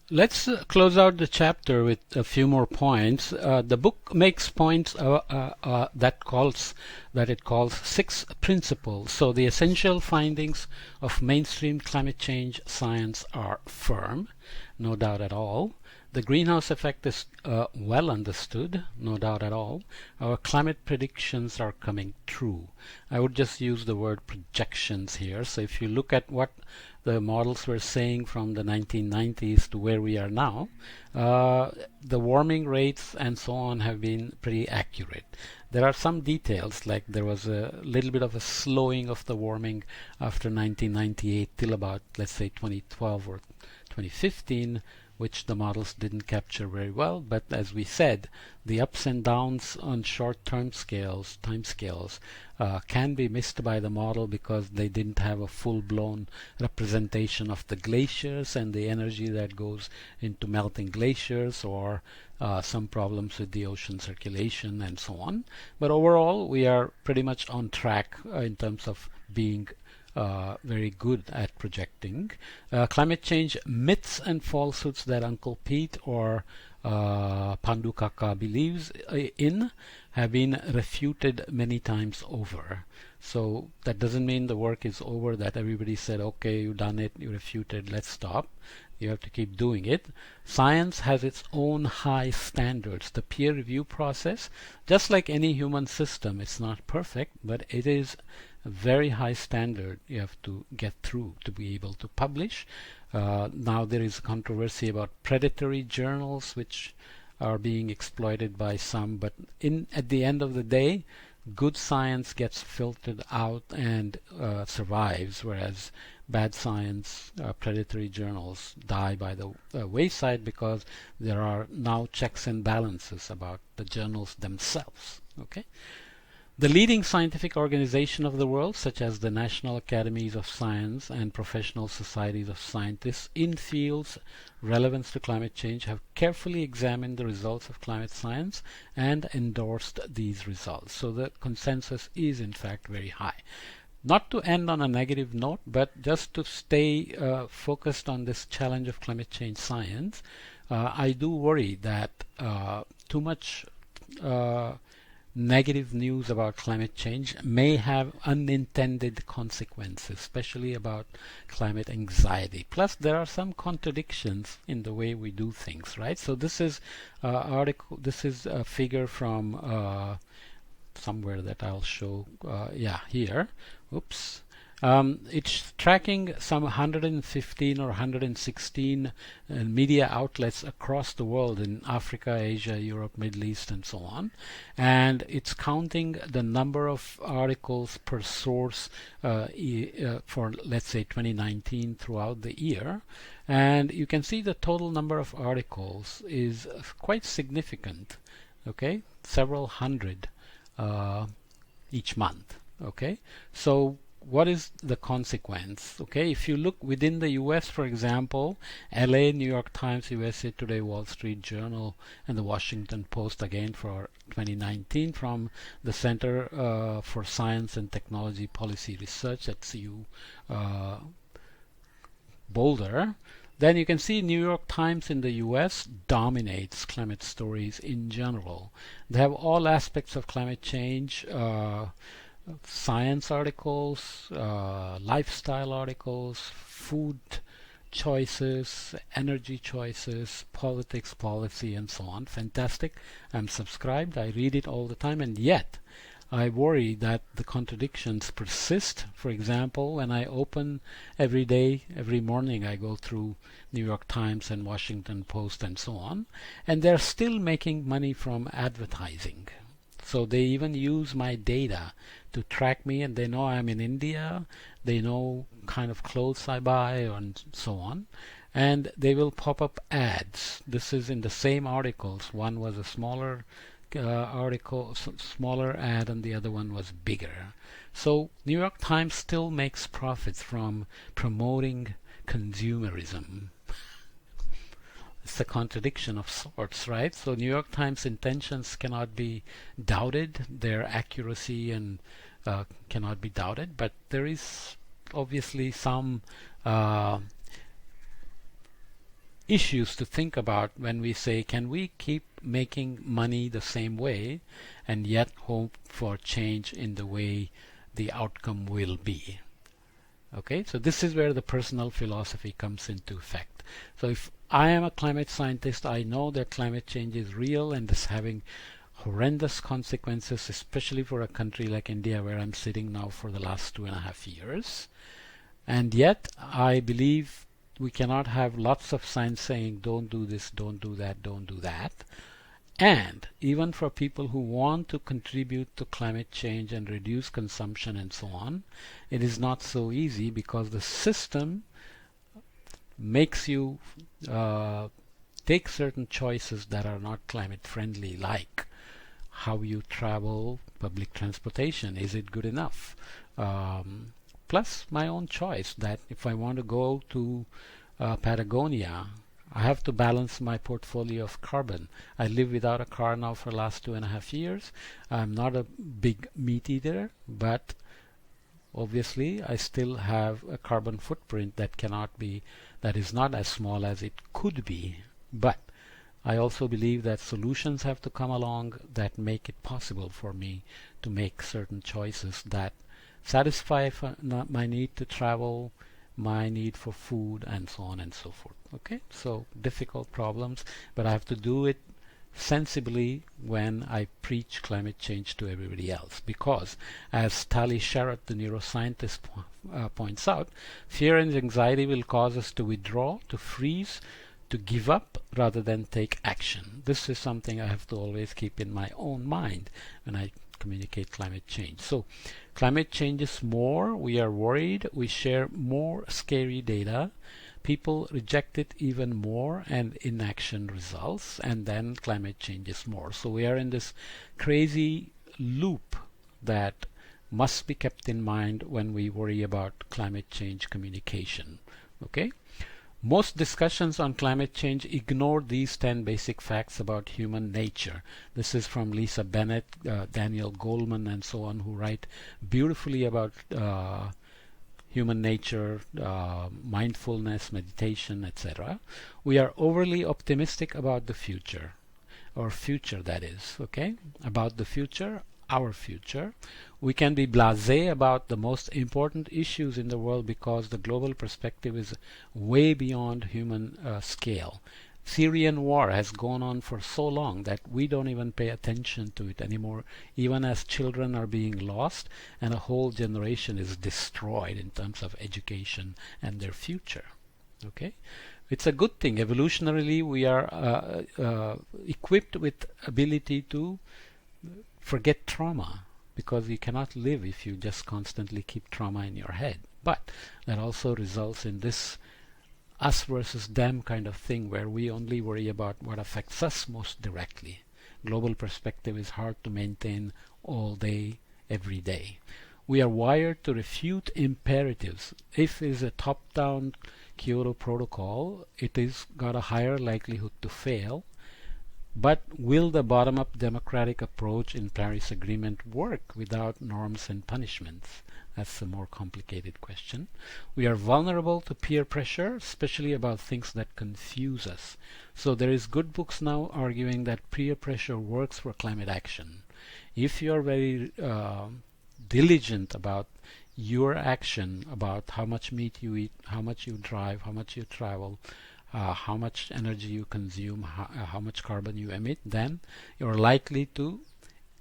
Let's close out the chapter with a few more points. The book makes points that it calls six principles. So the essential findings of mainstream climate change science are firm, no doubt at all. The greenhouse effect is well understood, no doubt at all. Our climate predictions are coming true. I would just use the word projections here. So if you look at what the models were saying from the 1990s to where we are now, the warming rates and so on have been pretty accurate. There are some details, like there was a little bit of a slowing of the warming after 1998 till about, let's say, 2012 or 2015, which the models didn't capture very well. But as we said, the ups and downs on short-term scales, time scales, can be missed by the model because they didn't have a full-blown representation of the glaciers and the energy that goes into melting glaciers, or some problems with the ocean circulation and so on. But overall, we are pretty much on track in terms of being very good at projecting. Climate change myths and falsehoods that Uncle Pete or Pandu Kaka believes in have been refuted many times over. So that doesn't mean the work is over, that everybody said, okay, you've done it, you refuted, let's stop. You have to keep doing it. Science has its own high standards. The peer review process, just like any human system, it's not perfect, but it is a very high standard you have to get through to be able to publish. Now there is controversy about predatory journals which are being exploited by some, but at the end of the day, good science gets filtered out and survives, whereas bad science, predatory journals die by the wayside because there are now checks and balances about the journals themselves. Okay. The leading scientific organization of the world, such as the National Academies of Science and professional societies of scientists in fields relevant to climate change, have carefully examined the results of climate science and endorsed these results. So the consensus is in fact very high. Not to end on a negative note, but just to stay focused on this challenge of climate change science, I do worry that too much negative news about climate change may have unintended consequences, especially about climate anxiety. Plus, there are some contradictions in the way we do things, right? So this is article. This is a figure from somewhere that I'll show. Yeah, here. Oops. It's tracking some 115 or 116 media outlets across the world in Africa, Asia, Europe, Middle East, and so on. And it's counting the number of articles per source for, let's say, 2019 throughout the year. And you can see the total number of articles is quite significant. Okay, several hundred each month. Okay, so what is the consequence? Okay, if you look within the US, for example, LA, New York Times, USA Today, Wall Street Journal, and the Washington Post, again for 2019, from the Center for Science and Technology Policy Research at CU Boulder. Then you can see New York Times in the US dominates climate stories in general. They have all aspects of climate change, science articles, lifestyle articles, food choices, energy choices, politics, policy, and so on. Fantastic. I'm subscribed. I read it all the time, and yet I worry that the contradictions persist. For example, when I open every day, every morning, I go through New York Times and Washington Post and so on, and they're still making money from advertising. So they even use my data to track me, and they know I'm in India, they know kind of clothes I buy, and so on. And they will pop up ads. This is in the same articles. One was a smaller article, smaller ad, and the other one was bigger. So New York Times still makes profits from promoting consumerism. It's a contradiction of sorts, right? So New York Times intentions cannot be doubted, their accuracy and cannot be doubted, but there is obviously some issues to think about when we say, can we keep making money the same way and yet hope for change in the way the outcome will be? Okay, so this is where the personal philosophy comes into effect. So if I am a climate scientist, I know that climate change is real and is having horrendous consequences, especially for a country like India, where I'm sitting now for the last 2.5 years. And yet I believe we cannot have lots of signs saying don't do this, don't do that, don't do that. And even for people who want to contribute to climate change and reduce consumption and so on, it is not so easy because the system makes you take certain choices that are not climate friendly, like how you travel, public transportation, is it good enough? Plus my own choice that if I want to go to Patagonia, I have to balance my portfolio of carbon. I live without a car now for the last 2.5 years. I'm not a big meat eater, but obviously I still have a carbon footprint that is not as small as it could be. But I also believe that solutions have to come along that make it possible for me to make certain choices that satisfy my need to travel, my need for food, and so on and so forth. Okay, so difficult problems, but I have to do it sensibly when I preach climate change to everybody else, because as Tali Sharot, the neuroscientist, points out, fear and anxiety will cause us to withdraw, to freeze, to give up rather than take action. This is something I have to always keep in my own mind when I communicate climate change. So climate changes more, we are worried, we share more scary data, people reject it even more, and inaction results, and then climate changes more. So we are in this crazy loop that must be kept in mind when we worry about climate change communication. Okay? Most discussions on climate change ignore these 10 basic facts about human nature. This is from Lisa Bennett, Daniel Goleman, and so on, who write beautifully about human nature, mindfulness, meditation, etc. We are overly optimistic about the future, or future that is, okay? About the future, our future. We can be blasé about the most important issues in the world because the global perspective is way beyond human scale. Syrian war has gone on for so long that we don't even pay attention to it anymore, even as children are being lost and a whole generation is destroyed in terms of education and their future. Okay? It's a good thing. Evolutionarily, we are equipped with ability to forget trauma, because you cannot live if you just constantly keep trauma in your head. But that also results in this us versus them kind of thing, where we only worry about what affects us most directly. Global perspective is hard to maintain all day, every day. We are wired to refute imperatives. If it is a top-down Kyoto Protocol, it is got a higher likelihood to fail. But will the bottom-up democratic approach in Paris Agreement work without norms and punishments? That's a more complicated question. We are vulnerable to peer pressure, especially about things that confuse us. So there is good books now arguing that peer pressure works for climate action. If you are very diligent about your action, about how much meat you eat, how much you drive, how much you travel, how much energy you consume, how much carbon you emit, then you're likely to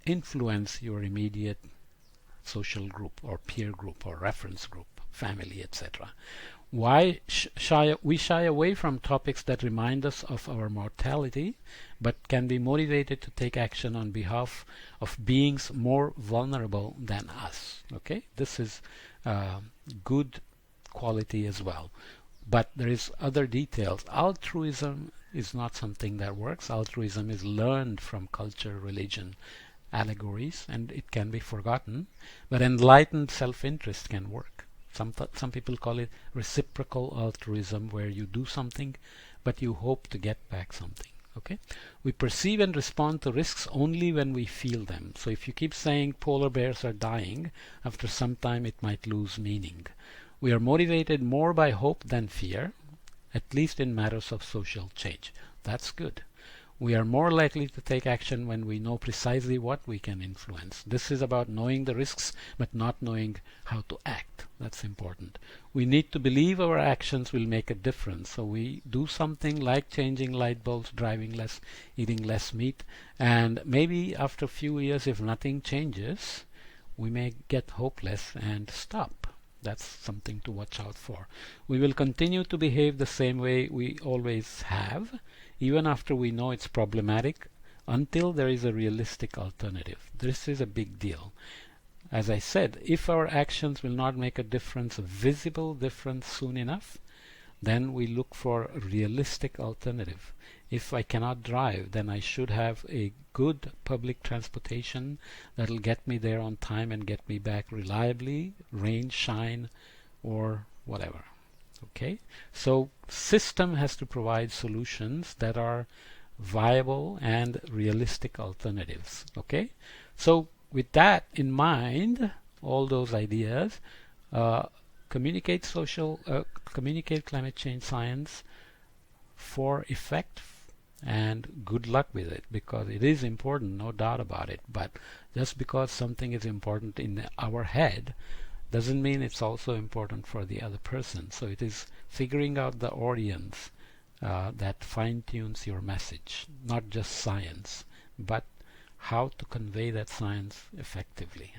influence your immediate social group or peer group or reference group, family, etc. Why we shy away from topics that remind us of our mortality, but can be motivated to take action on behalf of beings more vulnerable than us. Okay, this is good quality as well. But there is other details. Altruism is not something that works. Altruism is learned from culture, religion, allegories, and it can be forgotten. But enlightened self-interest can work. Some people call it reciprocal altruism, where you do something, but you hope to get back something. Okay? We perceive and respond to risks only when we feel them. So if you keep saying polar bears are dying, after some time it might lose meaning. We are motivated more by hope than fear, at least in matters of social change. That's good. We are more likely to take action when we know precisely what we can influence. This is about knowing the risks but not knowing how to act. That's important. We need to believe our actions will make a difference. So we do something like changing light bulbs, driving less, eating less meat, and maybe after a few years, if nothing changes, we may get hopeless and stop. That's something to watch out for. We will continue to behave the same way we always have, even after we know it's problematic, until there is a realistic alternative. This is a big deal. As I said, if our actions will not make a difference, a visible difference soon enough, then we look for a realistic alternative. If I cannot drive, then I should have a good public transportation that'll get me there on time and get me back reliably, rain, shine, or whatever. Okay, so system has to provide solutions that are viable and realistic alternatives. Okay, so with that in mind, all those ideas, communicate climate change science for effect, and good luck with it, because it is important, no doubt about it. But just because something is important in our head doesn't mean it's also important for the other person. So it is figuring out the audience that fine-tunes your message, not just science, but how to convey that science effectively.